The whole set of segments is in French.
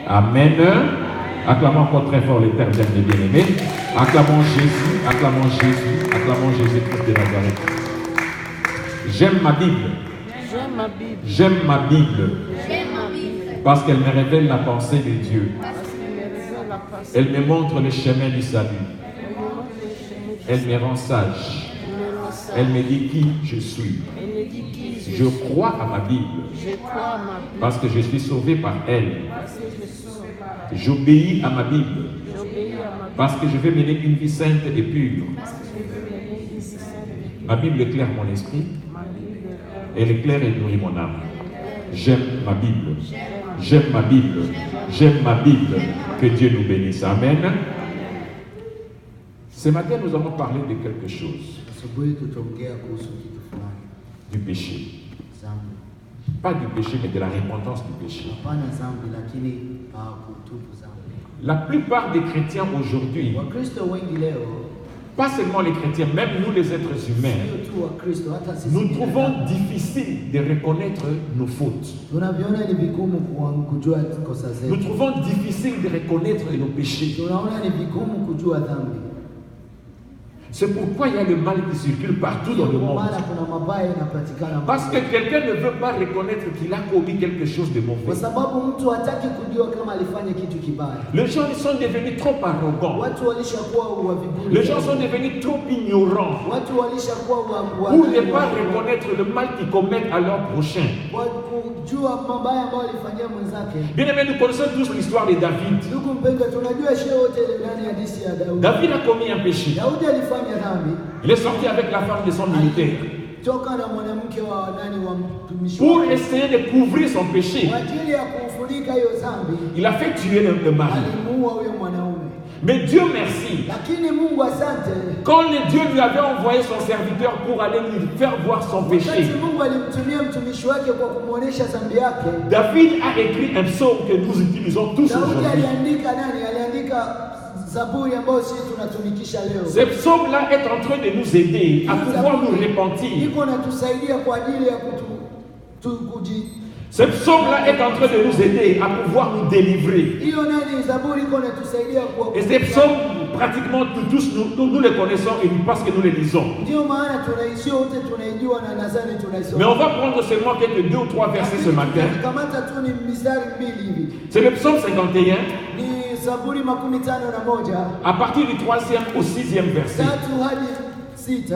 Amen. Acclamons encore très fort l'Éternel des bien-aimés. Acclamons Jésus, acclamons Jésus, acclamons Jésus-Christ de Nazareth. J'aime ma Bible. J'aime ma Bible. J'aime ma Bible. J'aime ma Bible. Parce qu'elle me révèle la pensée de Dieu. Parce qu'il me révèle la pensée. Elle me montre le chemin du salut. Elle me montre le chemin du Elle salut. me rend sage. Elle me rend sage. Elle me dit qui je suis. Elle me dit qui Je crois à ma Bible. Je crois à ma Bible. Parce que je suis sauvé par elle. Parce que je suis sauvé par elle. J'obéis à ma Bible. J'obéis à ma Bible. Parce que je vais mener une vie sainte et pure. Parce que je veux mener une vie sainte et pure. Ma Bible éclaire mon esprit. Ma Bible est Elle éclaire et nourrit mon âme. J'aime ma Bible. J'aime ma Bible. J'aime ma Bible. Que Dieu nous bénisse. Amen. Ce matin, nous allons parler de quelque chose. Asubuhi tutaongea kuhusu kitu fulani. Du péché. Dhambi. Pas du péché, mais de la repentance du péché. Hapana dhambi, lakini kutubu dhambi. La plupart des chrétiens aujourd'hui, Wakristo wengi leo, pas seulement les chrétiens, même nous les êtres humains, sio tu Wakristo, hata sisi nous binadamu, trouvons difficile de reconnaître nos fautes. tunaviona ni vigumu kujua kosa Nous zetu. trouvons difficile de reconnaître nos péchés. Tunaona ni vigumu kujua dhambi. C'est pourquoi il y a le mal qui circule partout dans le Kwa monde. maana kuna mabaya yanapatikana. Parce que quelqu'un ne veut pas reconnaître qu'il a commis quelque chose de Kwa mauvais. sababu mtu hataki kujua kama alifanya kitu kibaya. Les gens ils sont devenus trop arrogants. Watu walishakuwa waviburi. Les gens sont devenus trop ignorants Watu walishakuwa pour ne pas reconnaître le mal qu'ils commettent à leur prochain. kujua mabaya ambayo alifanyia mwenzake. Bien aimé, nous connaissons tous l'histoire de David. Ndugu mpendwa, tunajua shehe wote ndani ya hadithi ya Daudi. David a commis un péché. Daudi alifanya dhambi. Il est sorti avec la femme de son militaire Toka na mwanamke wa nani wa mtumishi pour wake. essayer de couvrir son péché. Kwa ajili ya kufunika hiyo dhambi, Il a fait tuer le mari. alimuua huyo mwanaume. Mais Dieu merci, Lakini Mungu asante, quand le Dieu lui avait envoyé son serviteur pour aller lui faire voir son péché, wakati Mungu alimtumia mtumishi wake kwa kumuonesha dhambi yake, David a écrit un psaume que nous utilisons tous Daudi aujourd'hui. aliandika nani? Aliandika Zaburi ambayo sisi tunatumikisha leo. Ce psaume-là est en train de nous aider à pouvoir nous repentir. Iko natusaidia kwa ajili ya Ce psaume-là est en train de nous aider à pouvoir nous délivrer. hiyo nani Zaburi iko natusaidia kwa Et ces psaumes, pratiquement tous nous les connaissons et parce que nous les lisons. ndio maana tunaishi wote tunaijua na nadhani tunaisoma. Mais on va prendre seulement quelques 2 ou 3 versets ce matin. Kamata tu ni mistari mbili hivi. C'est le psaume 51, Ni Zaburi 51 à partir du 3e au 6e verset. 3 hadi 6.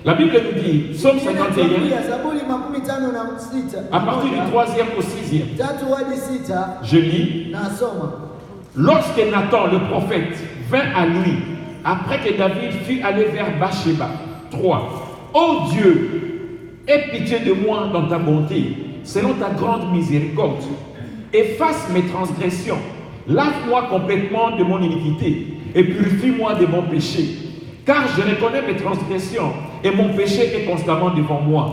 La Bible nous dit, psaume 51, Zaburi 56 à partir du 3e au 6e. 3 hadi 6 Je lis. nasoma. Lorsque Nathan, le prophète, vint à lui, après que David fut allé vers Bathsheba. 3. Ô Dieu, aie pitié de moi dans ta bonté, selon ta grande miséricorde. Efface mes transgressions. Lave-moi complètement de mon iniquité et purifie-moi de mon péché. Car je reconnais mes transgressions et mon péché est constamment devant moi.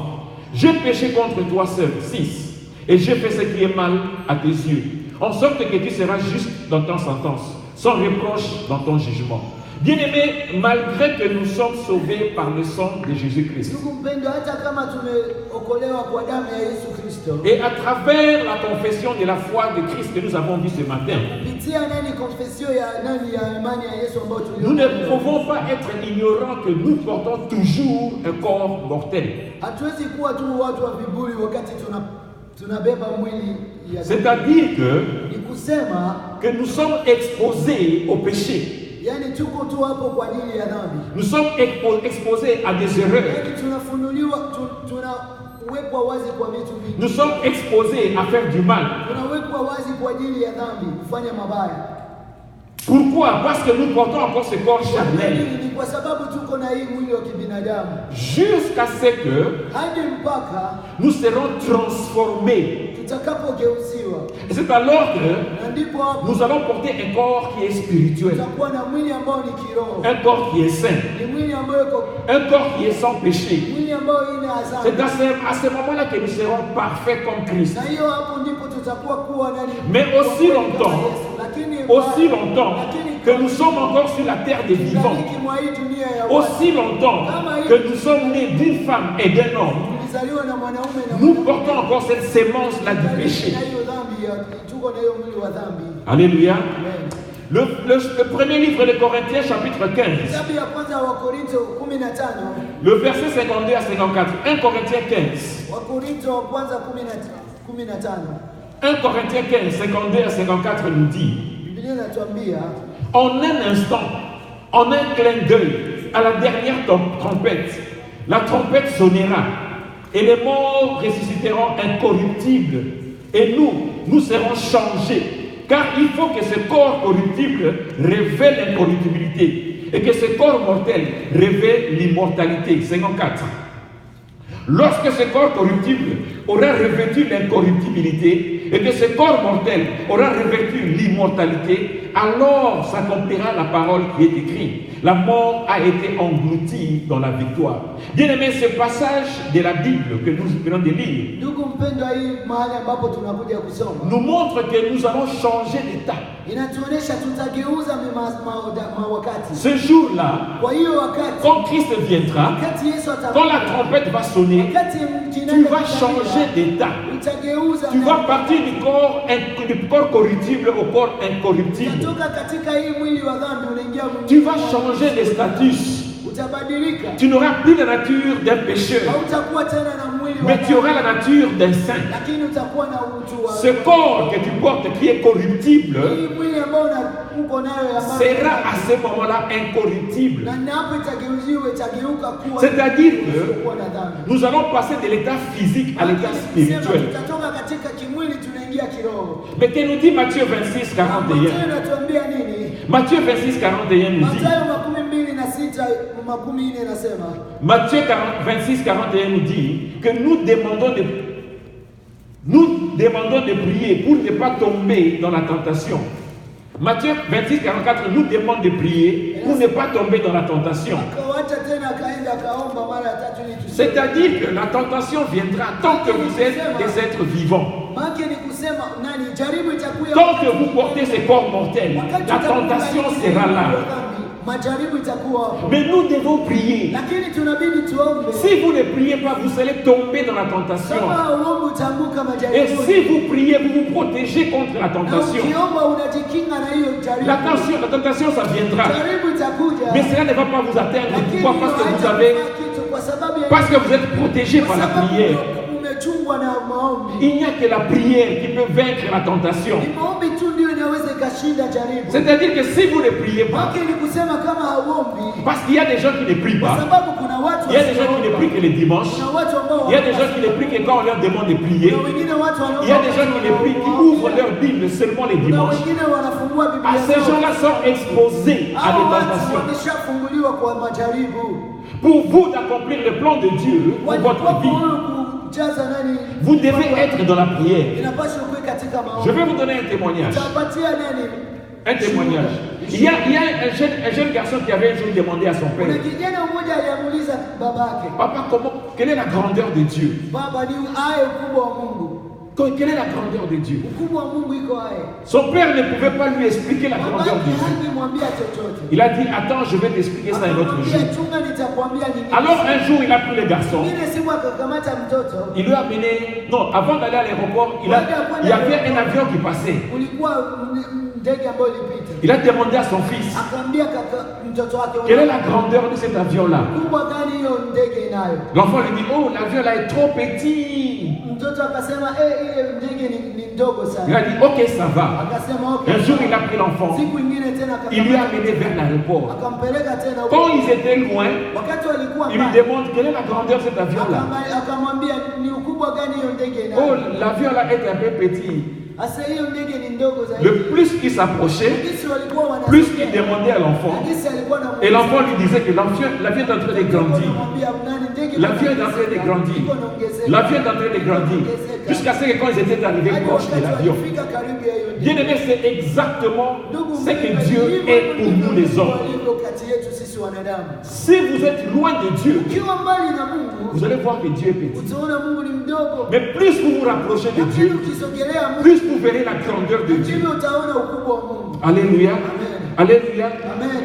J'ai péché contre toi seul. 6. Et j'ai fait ce qui est mal à tes yeux, en sorte que tu seras juste dans ta sentence, sans reproche dans ton jugement. Bien-aimés, malgré que nous sommes sauvés par le sang de Jésus-Christ, Ndugu mpendwa, hata kama tumeokolewa kwa damu ya Yesu Kristo, et à travers la confession de la foi de Christ que nous avons vu ce matin, kupitia nani confession ya nani ya imani ya Yesu ambayo nous ne tulio, pouvons pas être ignorants que nous portons toujours un corps mortel. hatuwezi kuwa tu watu wa viburi wakati tunabeba mwili ya C'est-à-dire ni kusema que nous sommes exposés au péché. yani tuko tu hapo kwa ajili ya dhambi. Nous sommes exposés à des erreurs. Yani tunafunuliwa tunawekwa wazi kwa vitu vingi. Nous sommes exposés à faire du mal. Tunawekwa wazi kwa ajili ya dhambi, kufanya mabaya. Pourquoi? Parce que nous portons encore ce corps charnel. Ni kwa sababu tuko na hii mwili wa kibinadamu. Jusqu'à ce que Hadi mpaka nous serons transformés. tutakapogeuziwa. Et c'est alors que Na ndipo hapo nous allons porter un corps qui est spirituel. tutakuwa na mwili ambao ni kiroho. Un corps qui est saint. Ni mwili ambao uko Un corps qui est sans péché. mwili ambao ina C'est dhambi. à ce moment-là que nous serons parfaits comme Christ. Na hiyo hapo ndipo tutakuwa kuwa nani? Mais aussi longtemps, aussi longtemps que nous sommes encore sur la terre des vivants, aussi longtemps que nous sommes nés d'une femme et d'un homme, nous portons encore cette sémence-là du péché. tuko na hiyo mwili wa dhambi. Alléluia. Amen. Le premier livre de Corinthiens, chapitre 15, Kitabu ya kwanza wa Korinto 15, le verset 52 à 54. 1 Corinthiens 15. wa Korinto wa kwanza 15. 1 Corinthiens 15, 52 à 54 nous dit, Biblia inatuambia en un instant, en un clin d'œil, à la dernière trompette, la trompette sonnera, et les morts ressusciteront incorruptibles, et nous serons changés. Car il faut que ce corps corruptible révèle l'incorruptibilité, et que ce corps mortel révèle l'immortalité. 54. Lorsque ce corps corruptible aura revêtu l'incorruptibilité et que ce corps mortel aura revêtu l'immortalité, alors s'accomplira la parole qui est écrite. La mort a été engloutie dans la victoire. Bien aimé, ce passage de la Bible que nous venons de lire ndugu mpendwa, hii mahali ambapo tunakuja kusoma nous montre que nous allons changer d'état. inatuonesha tutageuza wakati. Ce jour-là, Kwa hiyo wakati quand Christ viendra, wakati Yesu quand la trompette va sonner, wakati tu vas changer d'état. utageuza, Tu vas partir du corps corruptible au corps incorruptible. utatoka katika hii mwili wa dhambi unaingia mwili. Tu vas changer de statut. Utabadilika. Tu n'auras plus la nature d'un pécheur, Hautakuwa tena na mwili wa mais tu auras dhambi, la nature d'un saint. lakini utakuwa na utu wa Ce corps que tu portes qui est corruptible hii mwili ambao uko nayo ya dhambi. sera à ce moment-là incorruptible. Na hapo itageuka kuwa C'est-à-dire que kuwa na dhambi. nous allons passer de l'état physique à l'état spirituel. Tutatoka katika kimwili tunaingia kiroho. Mais que nous dit Matthieu 26, 41? Mathayo inatuambia nini? Matthieu 26, 41 nous dit, Mathayo 26:40 inasema, Matthieu 26, 41 nous dit que nous demandons de prier pour ne pas tomber dans la tentation. Matthieu 26, 44 nous demande de prier pour ne pas tomber dans la tentation. akawacha tena akaenda akaomba mara ya tatu ili tusi. C'est-à-dire que la tentation viendra tant que vous êtes des êtres vivants. Maana ni kusema nani jaribu itakuja Tant que vous portez ce corps mortel, la tentation sera là. Majaribu itakuwa. Mais nous devons prier. Lakini tunabidi tuombe. Si vous ne priez pas, vous allez tomber dans la tentation. Kama uombe utaanguka majaribu. Et si vous priez, vous vous protégez contre la tentation. Ukiomba unajikinga na hiyo jaribu. La tentation, ça viendra. Jaribu itakuja. Mais cela ne va pas vous atteindre. Pourquoi? Parce que vous êtes protégé par la prière. Umechungwa na maombi. Il n'y a que la prière qui peut vaincre la tentation. Ni maombi tu ndio inaweza kashinda jaribu. C'est-à-dire que si vous ne priez pas, Maana ni kusema kama hauombi. parce qu'il y a des gens qui ne prient Kwa pas, sababu kuna watu il y a des gens qui ne prient que les dimanches, kuna watu ambao il y a des gens qui ne prient que quand on leur demande de prier, kuna wengine watu il y a des gens qui ne prient, qui ouvrent leur Bible seulement les kuna dimanches. wengine wanafungua Ah, Biblia. ces gens-là sont exposés à Hao des watu tentations. wameshafunguliwa kwa majaribu. Pour vous d'accomplir le plan de Dieu pour votre vie, Kujaza nani? vous devez être dans la prière. Inapaswa kuwa katika maombi. Je vais vous donner un témoignage. Utapatia nani? Un témoignage. Il y a un jeune garçon qui avait un jour demandé à son Kuna père, kijana mmoja aliamuuliza babake, Papa, quelle est la grandeur de Dieu? baba, ni aye ukubwa wa Mungu. Quelle est la grandeur de Dieu? Ukubwa wa Mungu iko aye. Son père ne pouvait pas lui expliquer la grandeur de Babake Dieu. hangemwambia chochote. Il a dit, attends, je vais t'expliquer ça un autre Akamwambia, jour. chunga nitakwambia nyingine. Alors un jour, il a pris le garçon. Ile siku akakamata mtoto. Il lui a amené, non, avant d'aller à l'aéroport, il y avait un avion qui passait. Ulikuwa ndege ambayo ilipita. Il a demandé à son fils, Akamwambia kaka mtoto wake, quelle est la grandeur de cet avion-là? kubwa gani hiyo ndege inayo? L'enfant lui dit, oh, l'avion là est trop petit. Mtoto akasema ile ndege ni ndogo Il sana. a dit, ok, ça va. Akasema okay. Un jour, il a pris l'enfant. Siku ingine tena Il lui a amené vers l'aéroport. akampeleka tena huko. Quand ils étaient loin, Wakati walikuwa il lui mbali, demande, quelle est la grandeur de cet avion-là? akamwambia ni ukubwa gani hiyo ndege Oh, inayo? l'avion là est un peu petit. Asa hiyo ndege ni ndogo zaidi. Le plus il s'approchait, Jinsi walikuwa wanasema, plus il demandait à l'enfant. jinsi alikuwa na Et l'enfant lui disait que l'avion est en train de grandir. L'avion est en train de grandir. L'avion est en train de grandir. Jusqu'à ce que quand ils étaient arrivés proche de l'avion. Bien aimé, c'est exactement ce que Dieu est pour nous les hommes. Si vous êtes loin de Dieu, vous allez voir que Dieu est petit. Mais plus vous vous rapprochez de Dieu, plus vous verrez la grandeur de Dieu. Alléluia. Alléluia.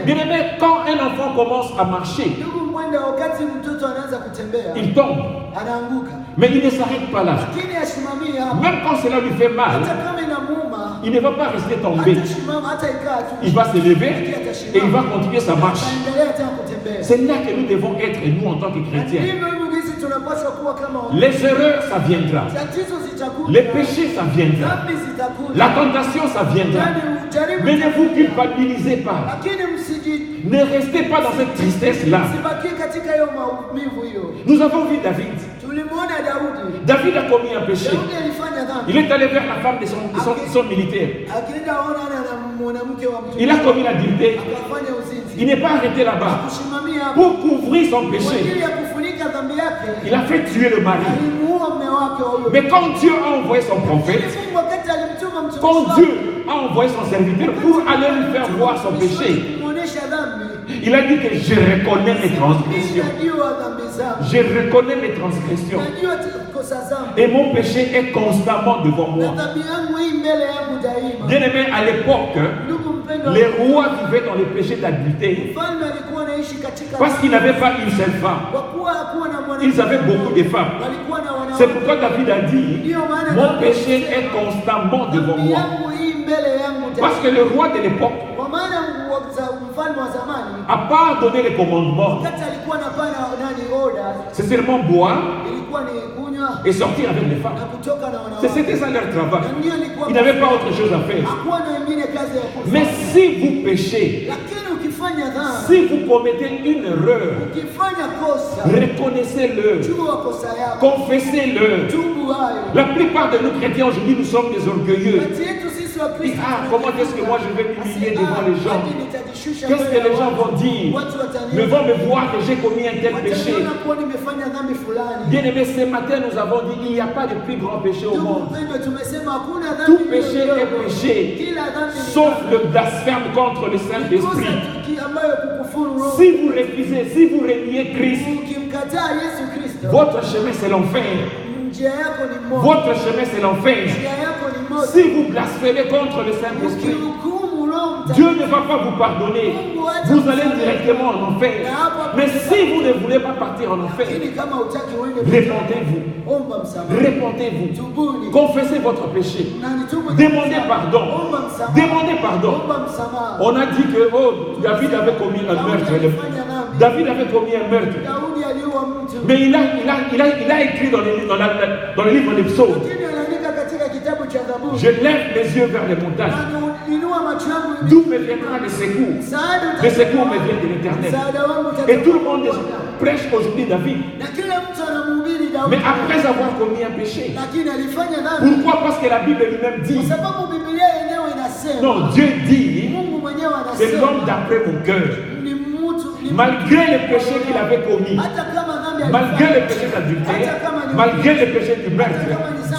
Bien aimé, quand un enfant commence à marcher, il tombe. Mais il ne s'arrête pas là. Même quand cela lui fait mal, il ne va pas rester tombé. hatasimama, hataikaa tu. Il va se lever et il va continuer sa marche. Ataendelea tena kutembea. C'est là que nous devons être, nous, en tant que Na chrétiens. ndivyo hivyo sisi tunapaswa kuwa kama watu. Les erreurs, ça viendra. Tatizo zitakuja. Les péchés, ça viendra. Dhambi zitakuja. La tentation, ça viendra. Yaani ujaribu Mais ne vous culpabilisez pas. lakini Ne restez pas dans cette tristesse-là. msibakie katika hiyo maumivu hiyo. Nous avons vu David. Tulimwona Daudi. David a commis un péché. Daudi alifanya dhambi. Il est allé vers la femme de son militaire. Akienda ona na mwanamke wa mtu. Il a commis l'adultère. Akafanya uzinzi. Il n'est pas arrêté là-bas. Kusimamia hapo. Pour couvrir son Kwa péché, ajili ya kufunika dhambi yake. il a fait tuer le mari. Alimuua mume wake wa huyo. Mais quand Dieu a envoyé son prophète, Mungu wakati alimtuma mtumishi quand wake. Dieu a envoyé son serviteur pour aller lui faire voir son péché, Kumuonesha dhambi. il a dit que je reconnais mes transgressions. Najua dhambi zangu. Je reconnais mes transgressions. Najua kosa zangu. Et mon péché est constamment devant Na moi. dhambi yangu hii mbele yangu daima. Bien aimé, à l'époque, Ndugu mpendwa, les rois vivaient dans le péché d'adultère mfalme alikuwa anaishi katika parce qu'ils n'avaient pas une seule femme. kwa kuwa hakuwa na mwanamke. Ils avaient beaucoup de femmes. Walikuwa na wanawake. C'est pourquoi David a dit, Ndio maana mon Daudi péché alisema, est constamment devant dhambi moi. yangu hii mbele yangu Parce daima. que le roi de l'époque, Kwa maana mfalme wa zamani à part donner les commandements, wakati alikuwa anapana nani order, c'est seulement boire ilikuwa ni kunywa et sortir avec les na femmes. kutoka na wanawake. C'était ça leur travail. Na ndio ilikuwa Ils n'avaient pas autre chose à faire. hakuwa na wengine kazi ya kufanya. Mais si vous péchez, Lakini ukifanya dhambi, si vous commettez une erreur, ukifanya kosa, reconnaissez-le, jua kosa yako, confessez-le. tubu hayo. La plupart de nous chrétiens aujourd'hui, nous sommes des orgueilleux. Kati yetu sisi wa Dis, Kristo, ah, comment est-ce que moi je vais m'humilier devant les gens? nitajishusha Qu'est-ce que les gens vont dire? Watu wataniona. Ils vont me voir que j'ai commis un tel péché. Wataniona kuwa nimefanya dhambi fulani. Bien aimé, ce matin nous avons dit il n'y a pas de plus grand péché au Ndugu monde. mpendwa, tumesema hakuna dhambi Tout iliyo péché ndogo. est péché, Kila dhambi ni sauf dhambi. le blasphème contre le Kosa Saint-Esprit. ambayo kukufuru roho. Si vous refusez, si vous reniez Christ, Ukimkataa Yesu Kristo, votre chemin c'est l'enfer. njia yako ni moja. Votre chemin c'est l'enfer. Njia yako ni moja. Si vous blasphémez contre le Saint-Esprit, Ukihukumu Roho Dieu Mtakatifu, ne va pas vous pardonner. Vous allez directement en enfer. Mais si vous ne voulez pas partir en enfer, lakini kama hutaki uende répentez-vous. omba msamaha. Répentez-vous. Tubuni. Confessez votre péché. Na nitubu Demandez msamaha. pardon. Omba msamaha. Demandez pardon. Omba msamaha. On a dit que oh, David avait commis un meurtre. David avait commis un meurtre. Daudi aliua mtu. Mais il a écrit dans le livre des psaumes. Lakini anaandika katika kitabu cha Zaburi. Je lève les yeux vers les montagnes. Inua macho yangu D'où me viendra le secours? Msaada Le secours me vient de l'éternel. Msaada wangu utatoka Et tout le monde kwa Bwana. prêche aujourd'hui David. Na kila mtu anamhubiri Daudi. Mais après avoir commis un péché. Lakini alifanya dhambi. Pourquoi? Parce que la Bible lui-même dit. Kwa sababu Biblia yenyewe inasema. Non, Dieu dit, Mungu mwenyewe c'est anasema. l'homme d'après mon cœur. Ni mtu ni Malgré les péchés qu'il avait commis, hata kama dhambi malgré alifanya. les péchés d'adultère, malgré les péchés du meurtre,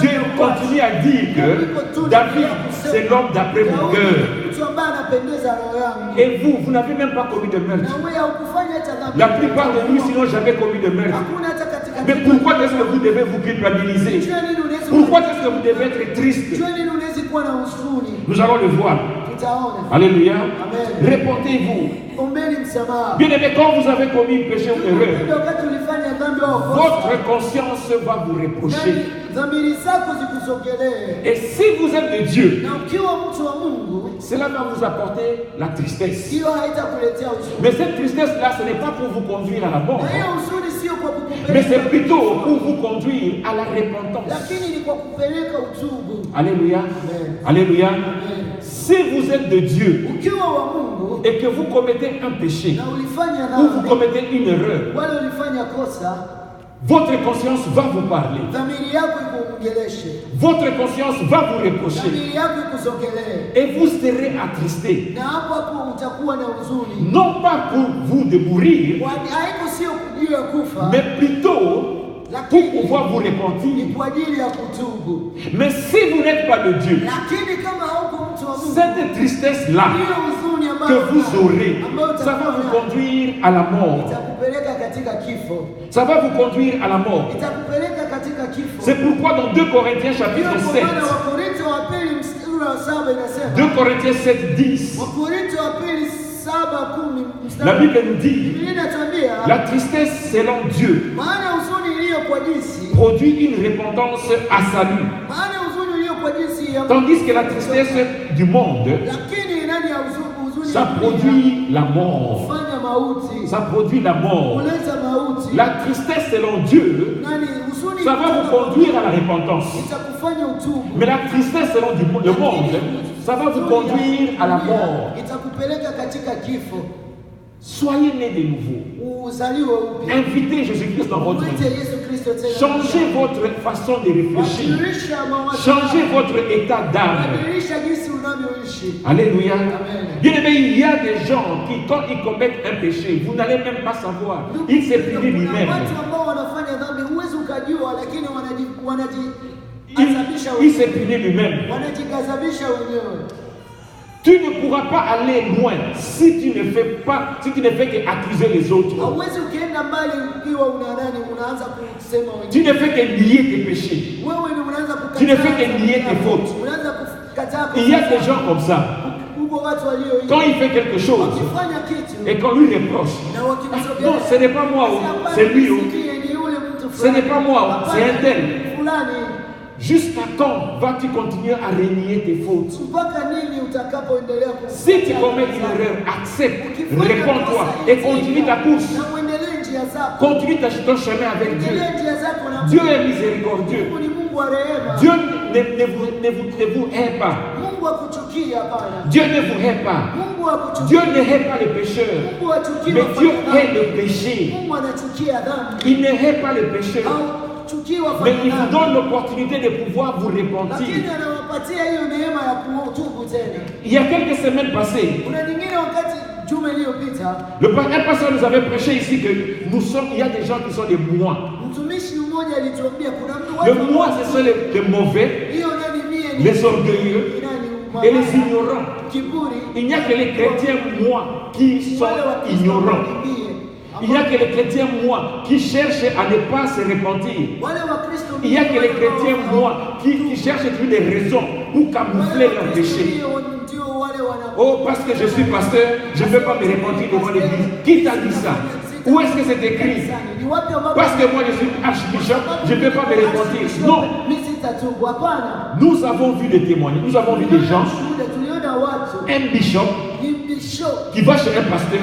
Dieu continue à dire que David, c'est l'homme d'après mon cœur. Mtu ambaye anapendeza roho yangu. Et vous, vous n'avez même pas commis de meurtre. Na wewe haukufanya hata dhambi. La plupart de nous, sinon, jamais commis de meurtre. Hakuna hata katika. Mais pourquoi est-ce que vous devez vous culpabiliser? Jua nini unaweza. Pourquoi est-ce que vous devez être triste? Jua nini unaweza kuwa na huzuni. Nous allons le voir. Tutaona. Alléluia. Amen. Répentez-vous. Ombeni msamaha. Bien aimé, quand vous avez commis une péché ou une erreur, Ndio wakati ulifanya dhambi au kosa. votre conscience va vous reprocher. Dhamiri zako zikusogelee. Et si vous êtes de Dieu, Na ukiwa mtu wa Mungu, cela va vous apporter la tristesse. hiyo haitakuletea huzuni. Mais cette tristesse-là, ce n'est pas pour vous conduire à la mort, Na hiyo huzuni sio kwa mais kukupeleka. c'est plutôt pour vous conduire à la repentance. Lakini ni kwa kupeleka utubu. Alléluia. Amen. Alléluia. Amen. Si vous êtes de Dieu Ukiwa wa Mungu et que vous commettez un péché na ulifanya ou vous dhambi, commettez une erreur, wala ulifanya kosa, votre conscience va vous parler. dhamiri yako ikuongeleshe. Votre conscience va vous reprocher. Dhamiri yako ikusogelee. Et vous serez attristé. Na hapo hapo utakuwa na huzuni. Non pas pour vous de mourir, Haiko sio juu ya kufa, mais plutôt pour pouvoir vous repentir. ni kwa ajili ya kutubu. Mais si vous n'êtes pas de Dieu, Lakini kama hauko mtu wa Mungu, cette tristesse-là hiyo huzuni que ambayo vous aurez, ambayo ça va vous utakuwa conduire à la mort. itakupeleka katika kifo. Ça va vous conduire à la mort. Itakupeleka katika kifo. C'est pourquoi dans 2 Corinthiens Hiyo chapitre kwa 7, maana Wakorintho wa pili mstari wa 7 inasema. 2 Corinthiens 7, 10, Wakorintho wa pili 7:10 mstari. la Bible nous dit, Biblia inatuambia la tristesse selon Dieu maana huzuni iliyo kwa jinsi, produit une repentance à salut. maana huzuni iliyo kwa jinsi ya Tandis que la tristesse du monde, lakini ndani ya huzuni ça produit la mort. hufanya mauti, Ça produit la mort. huleta mauti. La tristesse selon Dieu, Nani huzuni ça va vous conduire à la repentance. itakufanya utubu. Mais la tristesse selon le monde, ça va vous conduire à la mort. Itakupeleka katika kifo. Soyez nés de nouveau. Uzaliwe upya. Invitez Jésus-Christ dans votre Mwite vie. Yesu Kristo tena. Changez votre façon de réfléchir. Badilisha mawazo Changez yako. votre état d'âme. Badilisha jinsi unavyoishi. Alléluia. Amen. Bien aimé, il y a des gens qui, quand ils commettent un péché, vous n'allez même pas savoir. Il s'est puni Kuna lui-même. watu ambao wanafanya dhambi huwezi ukajua, lakini Il, wanajighadhabisha il s'est wenyewe. puni lui-même. Wanajighadhabisha wenyewe. Tu ne pourras pas aller loin si tu ne fais pas, si tu ne fais qu'accuser les autres. Hauwezi ukienda mbali ukiwa unaanza kusema Tu wenyewe. ne fais que nier tes péchés. Wewe ndio unaanza kukataa. Tu ne fais que nier tes fautes. Unaanza kukataa. Il y a des gens comme ça. Huko watu walio hivi. Quand il fait quelque chose Wakifanya kitu et qu'on lui reproche, na ah, wakimsogelea. non, ce n'est pas moi, oh, c'est lui. Oh. Ni yule mtu Ce n'est pas moi, Hapana, c'est un tel. fulani. Jusqu'à quand vas-tu continuer à renier tes fautes? Mpaka nini utakapoendelea Si tu commets une erreur, accepte, réponds-toi et continue ta course. na uendelee njia zako. Continue ton chemin avec Dieu. Endelea njia zako na Dieu est miséricordieux. Mungu ni Mungu wa rehema. Dieu ne vous hait pas. Mungu akuchukie hapana. Dieu ne vous hait pas. Mungu akuchukie. Dieu ne hait pas les pécheurs. Mungu achukie Mais Dieu wafanya hait dhambi. le péché. Mungu anachukia dhambi. Il ne hait pas les pécheurs. Hauchukii Mais wafanya il vous dhambi. donne l'opportunité de pouvoir vous repentir. Lakini anawapatia hiyo neema ya kutubu tena. Il y a quelques semaines passées, Kuna nyingine wakati juma iliyopita un pasteur nous avait prêché ici que il y a des gens qui sont des mois. mtumishi mmoja alituambia kuna mtu Le moi, ce sont les mauvais, hiyo nani mie ni les orgueilleux et les ignorants. kiburi. Il n'y a que les chrétiens, moi, qui sont Wale Wakristo ignorants. wakimbie. Il n'y a que les chrétiens, moi, qui cherchent à ne pas se repentir. Wale Wakristo Il n'y a que les chrétiens, moi, qui cherchent toujours des raisons pour camoufler leurs péchés. Oh, parce que je suis pasteur, je ne peux pas me repentir devant l'église. Qui t'a dit ça? Où est-ce que c'est écrit? Parce que moi je suis archbishop, je ne peux pas me repentir. Non. Nous avons vu des témoignages, nous avons vu des gens, un bishop qui va chez un pasteur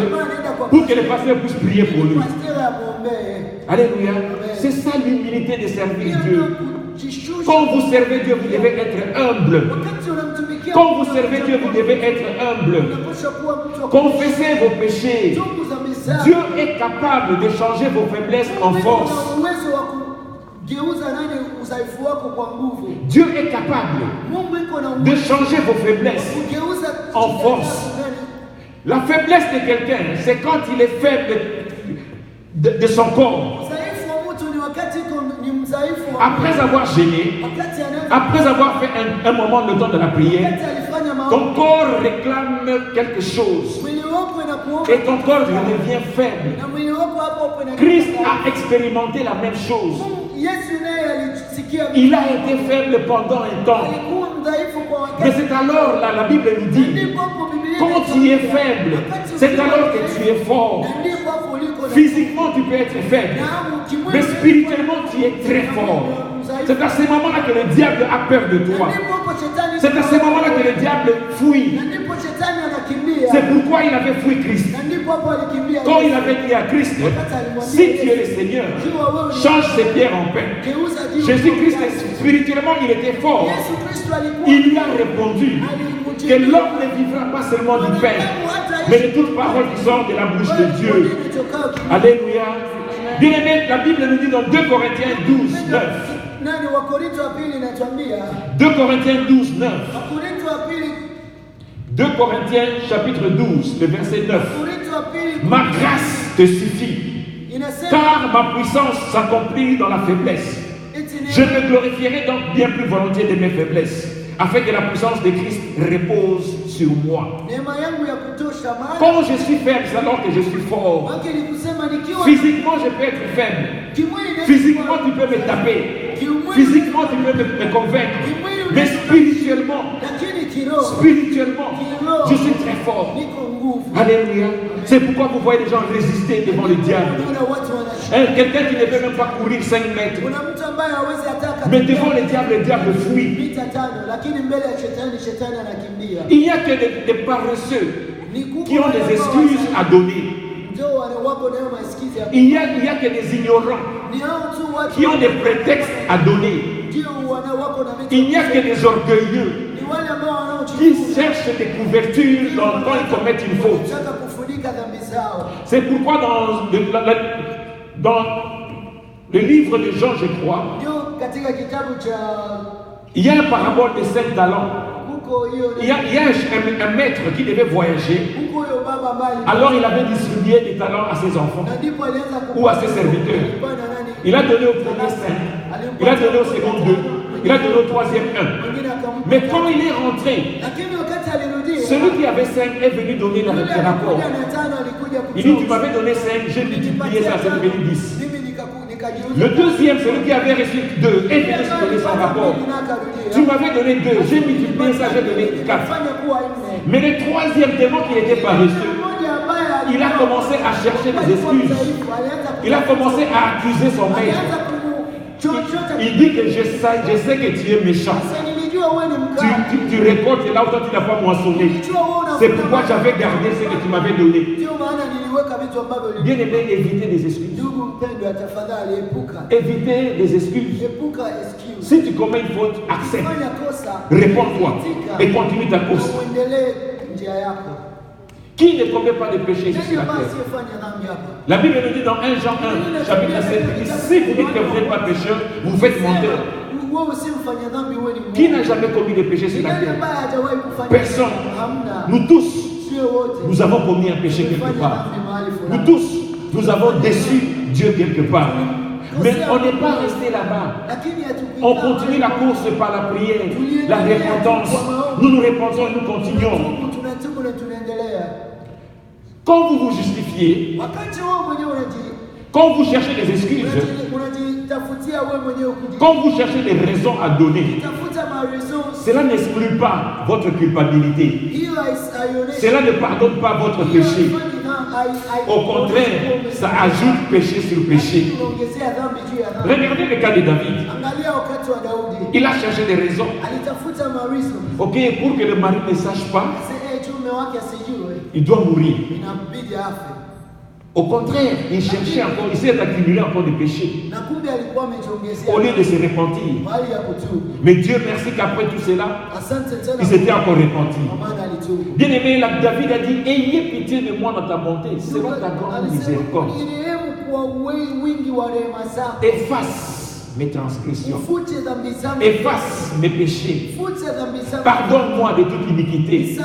pour que le pasteur puisse prier pour lui. Alléluia. C'est ça l'humilité de servir Dieu. Quand vous servez Dieu, vous devez être humble. Quand vous servez Dieu, vous devez être humble. Confessez vos péchés. Dieu est capable de changer vos faiblesses en force. Dieu est capable de changer vos faiblesses en force. La faiblesse de quelqu'un, c'est quand il est faible de son corps. Après avoir gêné, après avoir fait un moment de temps de la prière, ton corps réclame quelque chose et ton corps devient faible. Christ a expérimenté la même chose. Il a été faible pendant un temps. Mais c'est alors, là, la Bible nous dit, quand tu es faible, c'est alors que tu es fort. Physiquement, tu peux être faible, mais spirituellement, tu es très fort. C'est à ce moment-là que le diable a peur de toi. C'est à ce moment-là que le diable fuit. C'est pourquoi il avait fui Christ. Quand il avait dit à Christ, si tu es le Seigneur, change ces pierres en pain. Jésus-Christ, spirituellement, il était fort. Il lui a répondu que l'homme ne vivra pas seulement du pain, mais de toute parole qui sort de la bouche de Dieu. Alléluia. Bien aimé, la Bible nous dit dans 2 Corinthiens 12, 9. 2 Corinthiens 12, 9. 2 Corinthiens chapitre 12, le verset 9. Ma grâce te suffit, car ma puissance s'accomplit dans la faiblesse. Je me glorifierai donc bien plus volontiers de mes faiblesses, afin que la puissance de Christ repose sur moi. Quand je suis faible, c'est alors que je suis fort. Physiquement, je peux être faible. Physiquement, tu peux me taper. Physiquement, tu peux me convaincre. Mais spirituellement, je suis très fort. Alléluia. C'est pourquoi vous voyez les gens résister devant le diable. Unaona watu wanashinda. Quelqu'un qui ne peut même pas courir 5 mètres. Kuna mtu ambaye hawezi hata Mais devant le diable fuit. mita 5, lakini mbele ya shetani anakimbia. Il n'y a que des paresseux Ni kubwa qui ont wale des ambao excuses à donner. ndio wale wako nayo maskizi ya. Il y a que des ignorants Ni hao tu watu qui ont des prétextes à donner. ndio wako na vitu. Il n'y a que des orgueilleux Ni wale ambao qui wanaojifunza. cherchent des couvertures quand ils commettent une faute. Wanataka kufunika dhambi zao. C'est pourquoi dans le livre de Jean, je crois, Ndio katika kitabu cha il y a une parabole de 5 talents. huko hiyo Il y a un maître qui devait voyager. huko hiyo baba ambaye Alors il avait distribué des talents à ses enfants na ndipo alianza ou à ses serviteurs. Il a donné au premier 5, il a donné au second 2, il a donné au troisième 1. Mais quand il est rentré, lakini wakati alirudia celui qui avait 5 est venu donner le rapport. Il dit, tu m'avais donné 5, j'ai multiplié ça, c'est devenu 10. Le deuxième, celui qui avait reçu 2, est venu se donner son rapport. Tu m'avais donné 2, j'ai multiplié ça, j'ai donné 4. Mais le troisième, tellement qu'il était paresseux, il a commencé à chercher des excuses. Il a commencé à accuser son maître. Il dit que je sais que tu es méchant. Tu récoltes là où toi tu n'as pas moissonné. C'est pourquoi j'avais gardé ce que tu m'avais donné. Bien aimé, évitez des excuses. Évitez des excuses. Si tu commets une faute, accepte. Réponds-toi et continue ta course. Qui ne commet pas de péché sur la terre? La Bible nous dit dans 1 Jean 1, chapitre 7, si vous dites que vous n'êtes pas pécheur, vous faites menteur. Qui n'a jamais commis de péché sur la terre? Personne. Nous tous, nous avons commis un péché quelque part. Nous tous, nous avons déçu Dieu quelque part. Mais on n'est pas resté là-bas. On continue la course par la prière, la repentance. Nous nous repentons et nous continuons. Quand vous vous justifiez, quand vous cherchez des excuses, quand vous cherchez des raisons à donner, cela n'exclut pas votre culpabilité. Cela ne pardonne pas votre péché. Au contraire, ça ajoute péché sur péché. Regardez le cas de David. Il a cherché des raisons. Ok, pour que le mari ne sache pas, il doit mourir. Au contraire, il cherchait encore, il s'est accumulé encore des péchés. Au lieu de se repentir. Mais Dieu merci qu'après tout cela, il s'était encore repenti. Bien aimé, David a dit, ayez pitié de moi dans ta bonté, selon ta grande miséricorde. Efface mes transgressions. Efface mes péchés. Pardonne-moi de toute iniquité.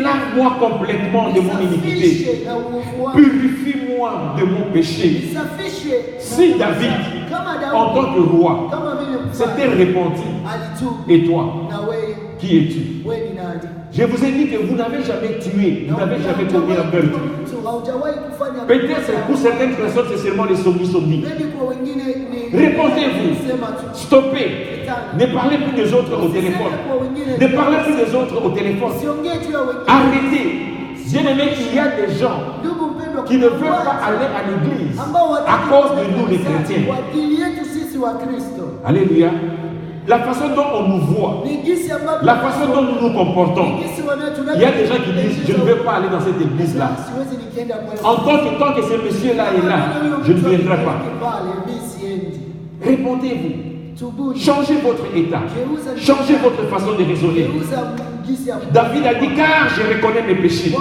Lave-moi complètement de mon iniquité. Purifie-moi de mon péché. Si David, en tant que roi, s'était repenti, et toi, qui es-tu? Je vous ai dit que vous n'avez jamais tué, vous n'avez jamais commis un meurtre. Peut-être pour certaines personnes, c'est seulement les somnis. Répondez-vous, stoppez, ne parlez plus des autres au téléphone. Ne parlez plus des autres au téléphone. Arrêtez. Bien aimé, il y a des gens qui ne veulent pas aller à l'église à cause de nous les chrétiens. Alléluia. La façon dont on nous voit, la façon dont nous nous comportons. Il y a des gens qui disent, je ne veux pas aller dans cette église-là. En tant que ce monsieur-là est là, je ne viendrai pas. Répondez-vous. Changez votre état. Changez votre façon de raisonner. David a dit, car je reconnais mes péchés.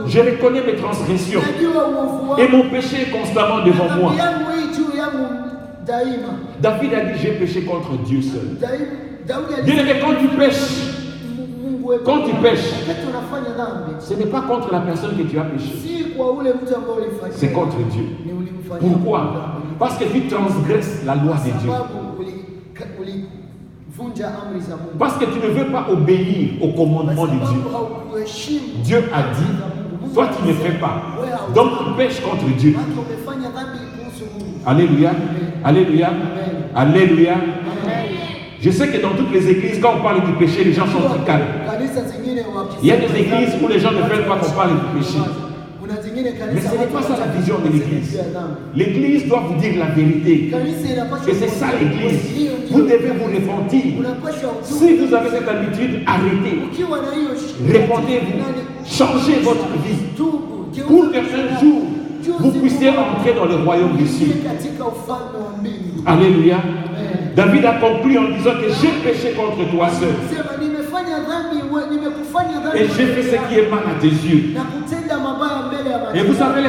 Je reconnais mes transgressions. Et mon péché est constamment devant moi. David a dit, j'ai péché contre Dieu seul. Bien aimé, quand tu pêches, ce n'est pas contre la personne que tu as péché. C'est contre Dieu. Pourquoi? Parce que tu transgresses la loi de Dieu. Parce que tu ne veux pas obéir au commandement de Dieu. Dieu a dit, toi tu ne fais pas. Donc tu pêches contre Dieu. Alléluia. Alléluia. Alléluia. Je sais que dans toutes les églises, quand on parle du péché, les gens sont très calmes. Il y a des églises où les gens ne veulent pas qu'on parle du péché. Mais ce n'est pas ça la vision de l'église. L'église doit vous dire la vérité. Et c'est ça l'église. Vous devez vous repentir. Si vous avez cette habitude, arrêtez. Répondez-vous. Changez votre vie. Pour qu'un jour, vous puissiez entrer dans le royaume des cieux. Alléluia. David a conclu en disant que j'ai péché contre toi seul. Et j'ai fait ce qui est mal à tes yeux. Et vous savez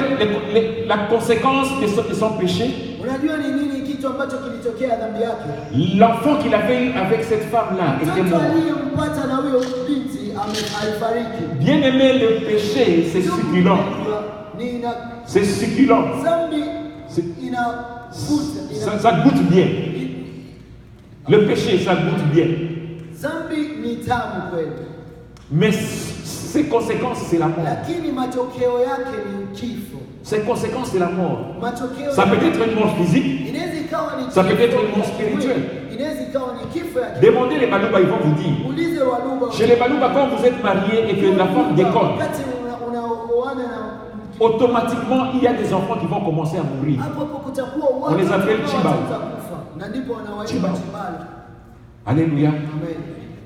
la conséquence de son péché? L'enfant qu'il avait eu avec cette femme-là était mort. Bien aimé, le péché, c'est succulent. C'est succulent. Ça goûte bien. Le péché, ça goûte bien. Mais ses conséquences, c'est la mort. Ses conséquences, c'est la mort. Ça peut être une mort physique. Ça peut être une mort spirituelle. Demandez les Balouba, ils vont vous dire. Chez les Balouba, quand vous êtes marié et que la femme déconne, automatiquement, il y a des enfants qui vont commencer à mourir. On les appelle Chibao. Alléluia.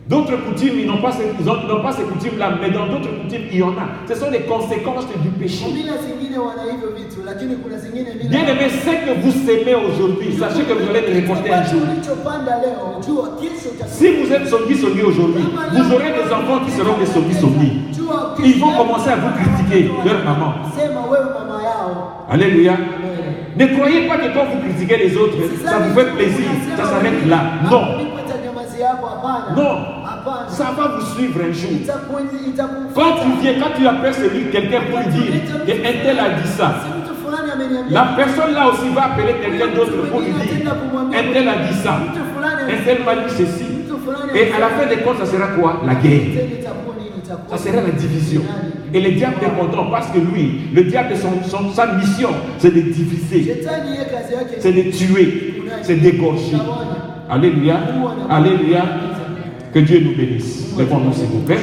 D'autres coutumes, ils n'ont pas ces coutumes-là, mais dans d'autres coutumes, il y en a. Ce sont les conséquences du péché. Bien aimé, ce que vous s'aimez aujourd'hui, sachez que vous allez le récolter un jour. Si vous êtes songi aujourd'hui, vous aurez des enfants qui seront des songi. Ils vont commencer à vous critiquer, leur maman. Alléluia. Ne croyez pas que quand vous critiquez les autres, ça vous fait plaisir, ça s'arrête là. Non. Non. Ça va vous suivre un jour. Quand tu viens, quand tu appelles quelqu'un pour lui dire qu'un tel a dit ça, la personne là aussi va appeler quelqu'un d'autre pour lui dire un tel a dit ça, un tel m'a dit ceci. Et à la fin des comptes, ça sera quoi? La guerre. Ça sera la division. Et le diable est content parce que lui, le diable, sa mission, c'est de diviser, c'est de tuer, c'est d'égorger. Alléluia. Alléluia. Que Dieu nous bénisse. Levons-nous s'il vous plaît.